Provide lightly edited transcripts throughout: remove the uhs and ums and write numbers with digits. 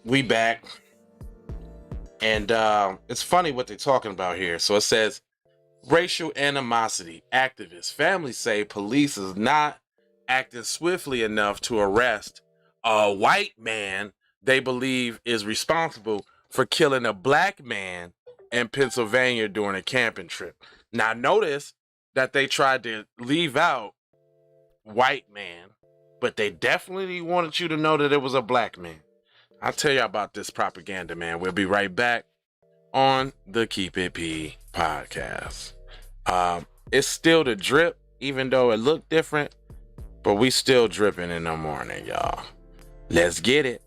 We back. And it's funny what they're talking about here. So it says racial animosity. Activists. Families say police is not acting swiftly enough to arrest a white man they believe is responsible for killing a black man in Pennsylvania during a camping trip. Now notice that they tried to leave out white man, but they definitely wanted you to know that it was a black man. I'll tell you about this propaganda, man. We'll be right back on the Keep It P podcast. It's still the drip, even though it looked different, but we still dripping in the morning, y'all. Let's get it.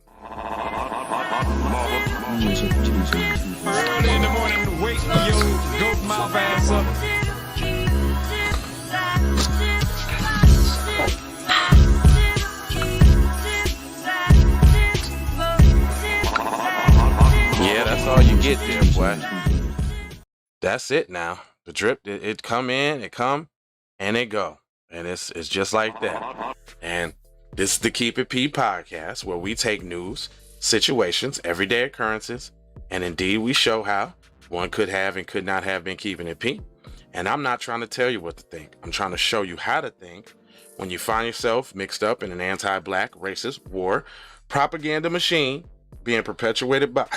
Early in the morning, wake your goat mouth ass up. Yeah, that's all you get there, boy. That's it now. The drip, it come in, it come, and it go. And it's just like that. And this is the Keep It P podcast, where we take news, situations, everyday occurrences, and indeed we show how one could have and could not have been keeping it P. And I'm not trying to tell you what to think. I'm trying to show you how to think when you find yourself mixed up in an anti-black, racist, war, propaganda machine being perpetuated by,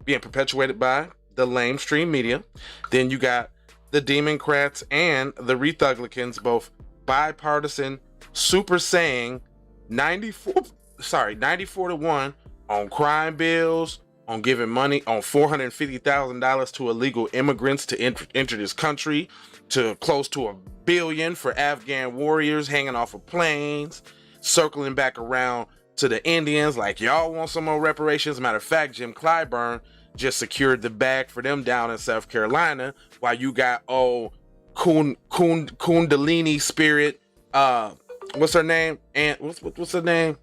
being perpetuated by the lamestream media. Then you got the Democrats and the Rethuglicans, both bipartisan, super saying 94 to 1 on crime bills, on giving money, on $450,000 to illegal immigrants to enter this country, to close to $1 billion for Afghan warriors hanging off of planes, circling back around to the Indians like y'all want some more reparations. Matter of fact, Jim Clyburn just secured the bag for them down in South Carolina, while you got Kundalini spirit, what's her name? And what's her name?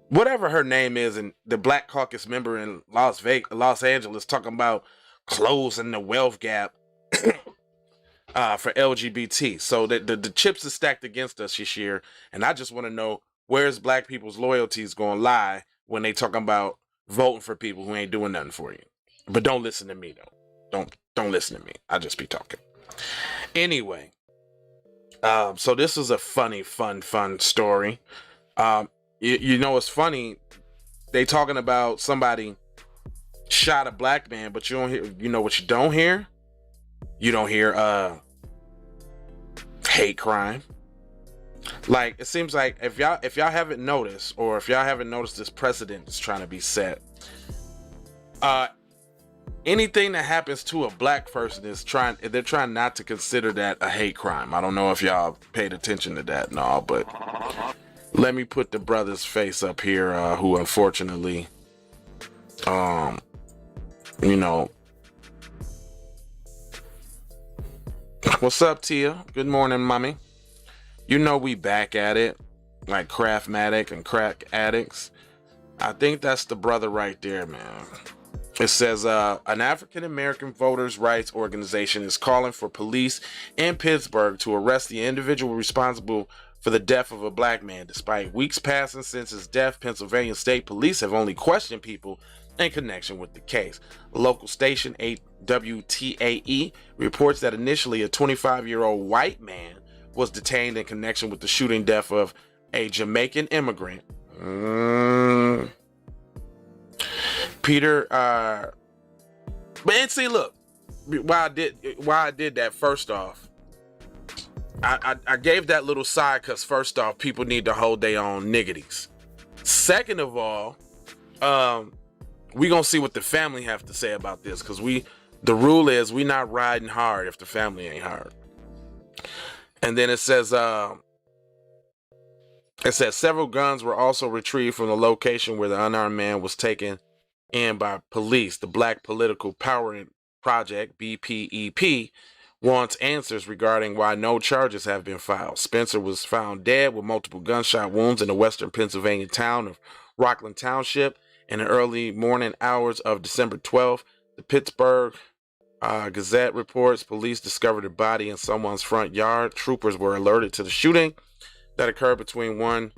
Whatever her name is, and the Black Caucus member in Los Angeles talking about closing the wealth gap for LGBT. So the chips are stacked against us this year, and I just want to know, where's black people's loyalties gonna lie when they talking about voting for people who ain't doing nothing for you? But don't listen to me though. Don't listen to me. I just be talking. Anyway, so this is a fun story. You know what's funny? They talking about somebody shot a black man, but you don't hear. You know what you don't hear? You don't hear hate crime. Like, it seems like if y'all haven't noticed, or if y'all haven't noticed, this precedent is trying to be set. Anything that happens to a black person they're trying not to consider that a hate crime. I don't know if y'all paid attention to that and all, but let me put the brother's face up here, who unfortunately, what's up, Tia? Good morning, mommy. You know we back at it, like Craftmatic and crack addicts. I think that's the brother right there, man. It says, an African-American voters' rights organization is calling for police in Pittsburgh to arrest the individual responsible for the death of a black man. Despite weeks passing since his death, Pennsylvania State Police have only questioned people in connection with the case. A local station, WTAE, reports that initially a 25-year-old white man was detained in connection with the shooting death of a Jamaican immigrant. Peter, but see, look, why I did that, first off, I gave that little side because first off, people need to hold their own niggities. Second of all, we gonna see what the family have to say about this, because the rule is we not riding hard if the family ain't hard. And then it says several guns were also retrieved from the location where the unarmed man was taken in by police. The Black Political Power Project, BPEP, wants answers regarding why no charges have been filed. Spencer was found dead with multiple gunshot wounds in the western Pennsylvania town of Rockland Township in the early morning hours of December 12th. The Pittsburgh Gazette reports police discovered a body in someone's front yard. Troopers were alerted to the shooting that occurred between 1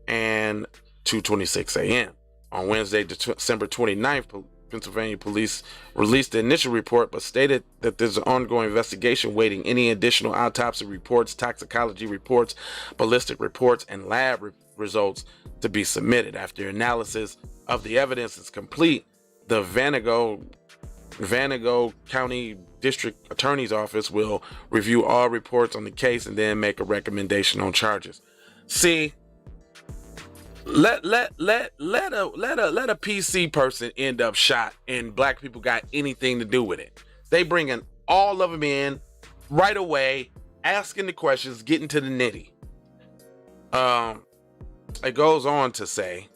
and 2:26 a.m. On Wednesday, December 29th, Pennsylvania police released the initial report, but stated that there's an ongoing investigation waiting any additional autopsy reports, toxicology reports, ballistic reports, and lab results to be submitted. After analysis of the evidence is complete, the Venango County District Attorney's Office will review all reports on the case and then make a recommendation on charges. See, let a PC person end up shot and black people got anything to do with it. They bringing all of them in right away, asking the questions, getting to the nitty. It goes on to say,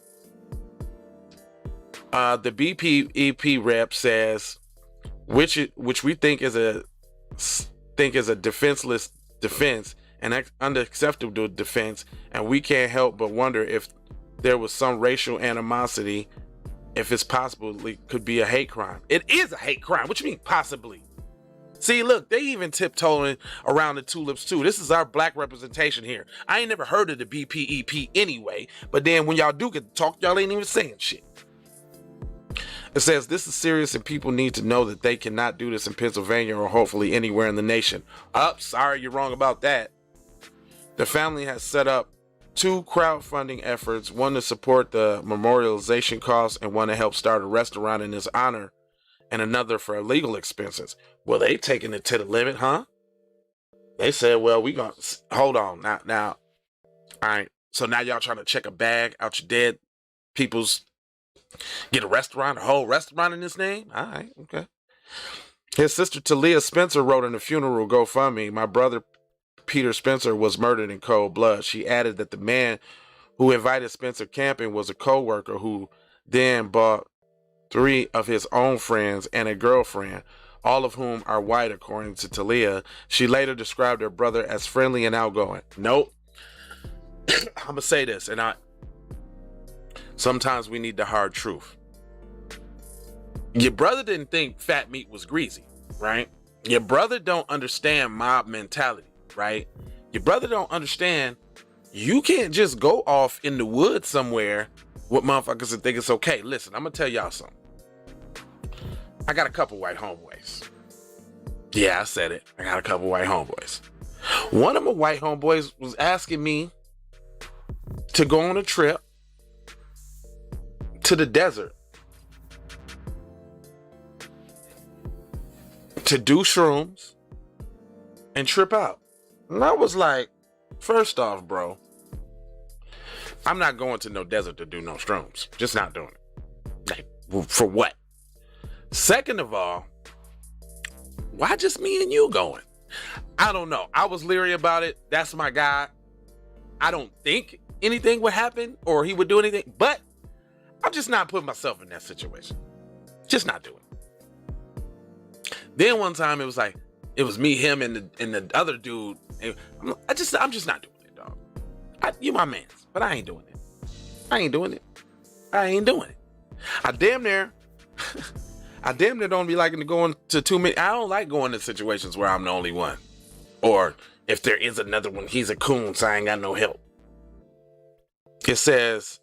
the BPEP rep says, which we think is a defenseless defense, an unacceptable defense, and we can't help but wonder if there was some racial animosity, if it's possible it could be a hate crime. It is a hate crime. What you mean possibly? See, look, they even tiptoeing around the tulips too. This is our black representation here. I ain't never heard of the BPEP anyway, but then when y'all do get to talk, y'all ain't even saying shit. It says this is serious and people need to know that they cannot do this in Pennsylvania or hopefully anywhere in the nation. Sorry, you're wrong about that. The family has set up 2 crowdfunding efforts, one to support the memorialization costs and one to help start a restaurant in his honor, and another for legal expenses. Well, they taking it to the limit, huh? They said, well, we gonna hold on now. All right. So now y'all trying to check a bag out your dead people's, get a restaurant, a whole restaurant in his name? All right, okay. His sister Talia Spencer wrote in the funeral GoFundMe, my brother Peter Spencer was murdered in cold blood. She added that the man who invited Spencer camping was a co-worker who then bought 3 of his own friends and a girlfriend, all of whom are white, according to Talia. She later described her brother as friendly and outgoing. Nope. I'm gonna say this, and sometimes we need the hard truth. Your brother didn't think fat meat was greasy, right? Your brother don't understand mob mentality, right? Your brother don't understand you can't just go off in the woods somewhere with motherfuckers and think it's okay. Listen, I'm gonna tell y'all something. I got a couple white homeboys. Yeah, I said it. I got a couple white homeboys. One of my white homeboys was asking me to go on a trip to the desert to do shrooms and trip out. And I was like, first off, bro, I'm not going to no desert to do no shrooms. Just not doing it. Like, for what? Second of all, why just me and you going? I don't know. I was leery about it. That's my guy. I don't think anything would happen or he would do anything, but I'm just not putting myself in that situation. Just not doing it. Then one time it was like, it was me, him, and the other dude. And I'm just not doing it, dog. You my man, but I ain't doing it. I ain't doing it. I damn near don't be liking to go into too many. I don't like going to situations where I'm the only one. Or if there is another one, he's a coon, so I ain't got no help. It says,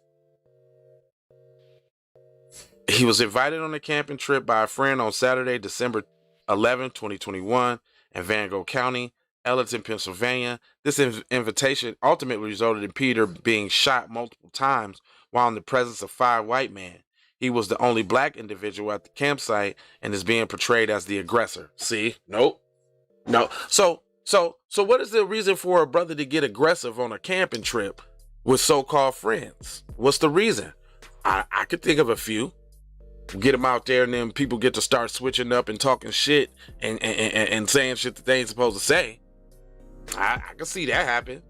he was invited on a camping trip by a friend on Saturday, December 11, 2021, in Vango County, Ellerton, Pennsylvania. This invitation ultimately resulted in Peter being shot multiple times while in the presence of 5 white men. He was the only black individual at the campsite and is being portrayed as the aggressor. See? Nope. No. So what is the reason for a brother to get aggressive on a camping trip with so-called friends? What's the reason? I could think of a few. Get them out there and then people get to start switching up and talking shit and saying shit that they ain't supposed to say. I can see that happen.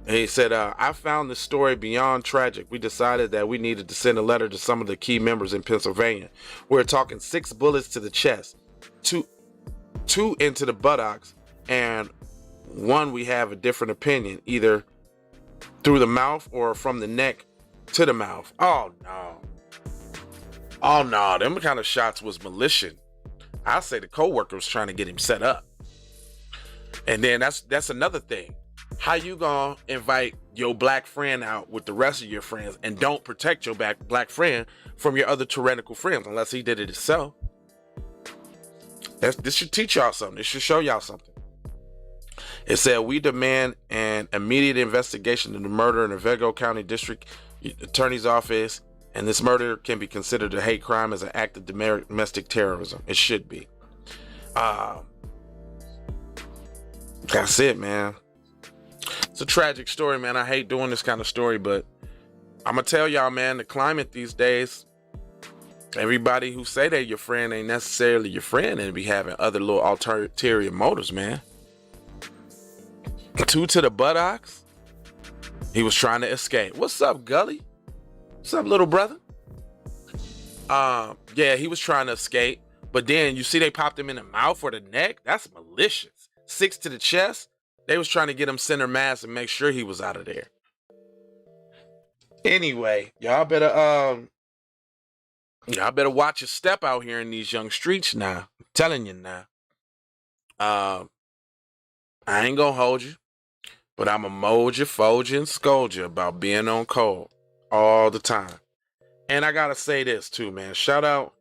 And he said, I found this story beyond tragic. We decided that we needed to send a letter to some of the key members in Pennsylvania. We're talking 6 bullets to the chest, two into the buttocks, and 1 we have a different opinion, either through the mouth or from the neck to the mouth. Oh no, them kind of shots was malicious. I say the co-worker was trying to get him set up. And then that's another thing. how you gonna invite your black friend out with the rest of your friends and don't protect your black friend from your other tyrannical friends unless he did it himself? This should teach y'all something. This should show y'all something. It said, we demand an immediate investigation into the murder in the Vego County District Attorney's Office, and this murder can be considered a hate crime as an act of domestic terrorism. It should be. That's it, man. It's a tragic story, man. I hate doing this kind of story, but I'm gonna tell y'all, man, the climate these days, everybody who say they your friend ain't necessarily your friend and be having other little ulterior motives, man. 2 to the buttocks. He was trying to escape. What's up, Gully? What's up, little brother? Yeah, he was trying to escape, but then you see they popped him in the mouth or the neck. That's malicious. 6 to the chest. They was trying to get him center mass and make sure he was out of there. Anyway, y'all better watch your step out here in these young streets now. I'm telling you now. I ain't gonna hold you, but I'ma mold you, fold you, and scold you about being on cold all the time. And I gotta say this too, man. Shout out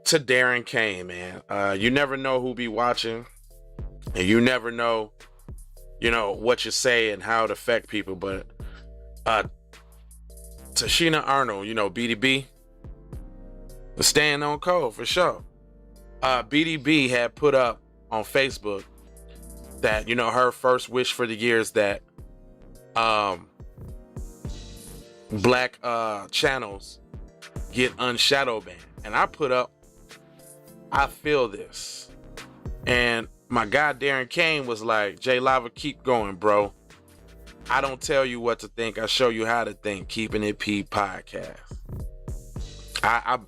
to Darren Kane, man. You never know who be watching, and you never know, what you say and how it affect people. But Tashina Arnold, BDB, was staying on cold for sure. BDB had put up on Facebook that, her first wish for the year is that black channels get unshadow banned. And I put up, I feel this. And my guy Darren Kane was like, J Lava, keep going, bro. I don't tell you what to think, I show you how to think. Keeping It P podcast. I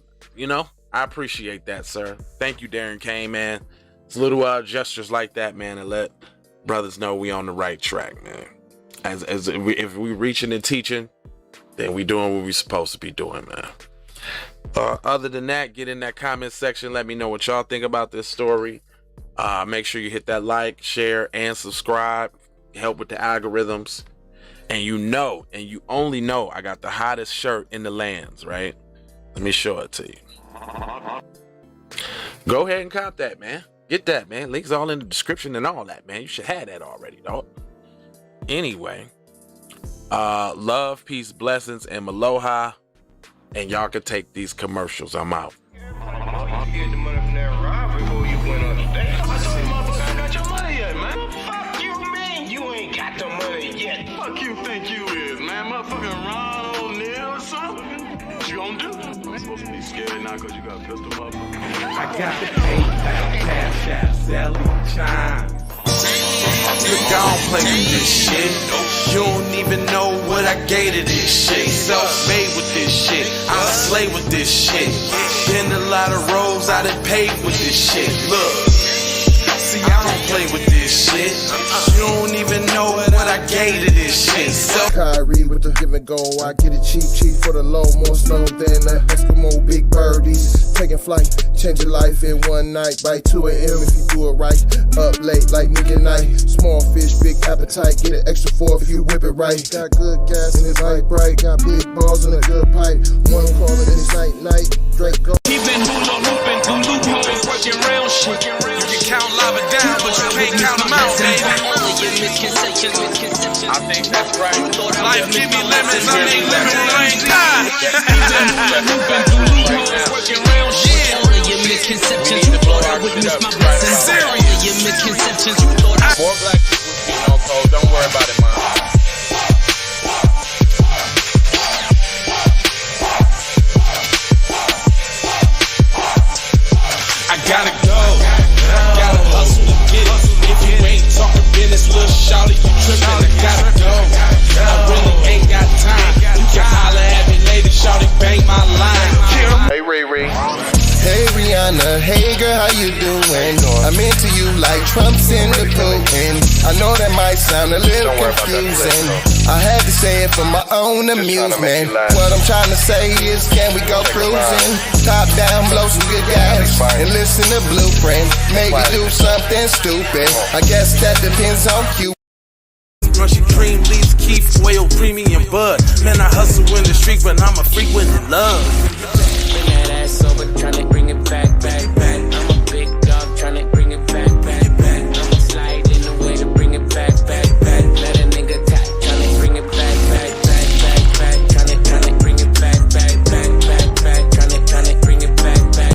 appreciate that, sir. Thank you, Darren Kane, man. It's little gestures like that, man, and let brothers know we on the right track, man. If we reaching and teaching, then we doing what we supposed to be doing, man. Other than that, get in that comment section. Let me know what y'all think about this story. Make sure you hit that like, share, and subscribe. Help with the algorithms. And you only know I got the hottest shirt in the lands, right? Let me show it to you. Go ahead and cop that, man. Get that, man. Links all in the description and all that, man. You should have that already, dog. Anyway, love, peace, blessings, and aloha. And y'all can take these commercials. I'm out. Fuck you think you is, man? Motherfucking Ron O'Neal or something? What you gonna do? You supposed to be scared now because you got a pistol, motherfucker. I got the PayPal, Cash App, Sally, Chime. Look, I don't play with this shit. You don't even know what I gave to this shit. Self-made with this shit. I slay with this shit. Been a lot of roads I done paved with this shit. Look. See, I don't play with this shit. You don't even know what I gave to this shit. Kyrie with the give and go. I get it cheap for the low. More snow than the Eskimo big birdies. Taking flight, change your life in one night. By 2 a.m. if you do it right. Up late like nigga night. Small fish, big appetite. Get an extra 4 if you whip it right. Got good gas and it's light bright. Got big balls and a good pipe. One call and it's night. Drake go. He been hula hooping through loopholes, working round shit. You can count lava down, but you can't count them out, baby. I think that's right. Life give me lemons, I make lemon rain. Working round shit. Misconceptions, you thought I would miss my blessings. Serious. More black people, cold. Don't worry about it, man. I gotta go, gotta hustle to get it. If you ain't talking business, little shawty, you trippin'. I gotta go, I really ain't got time. You can holler at me later, shawty, bang my line. Hey, Ray Ray. Hey Rihanna, hey girl, how you doing? I'm into you like Trump's in the Putin. I know that might sound a little confusing. I had to say it for my own amusement. What I'm trying to say is, can we go cruising? Top down, blow some good gas, and listen to Blueprint. Maybe do something stupid. I guess that depends on you. Crunchy cream, leaves, Keith, oil, creamy, and bud. Man, I hustle in the street, but I'm a freak when in love. Bring that ass over, tryna bring it back, back, back. I'm a big dog, tryna bring it back, back, back. I'ma slide in the way to bring it back, back, back. Let a nigga tap, tryna bring it back, back, back, back, back. Tryna bring it back, back, back, back, back. Tryna bring it back, back.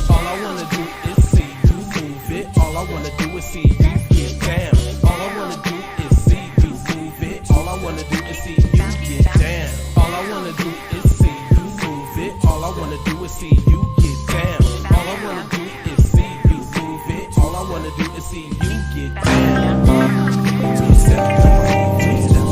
All I wanna do is see you move it. All I wanna do is see you get down. All I wanna do is see you move it. All I wanna do is see you get down. All I wanna do is see you move it. All I wanna do is see you get down. All I wanna do is see you move it. All I wanna do is see you get down. 2 steps, 2 steps.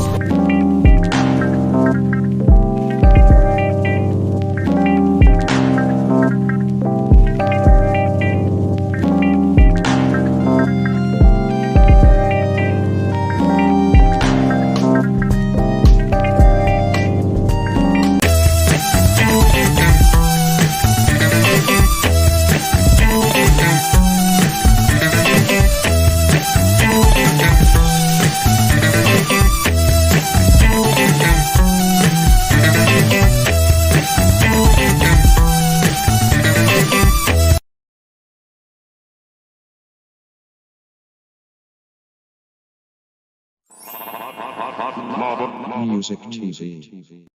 Music TV.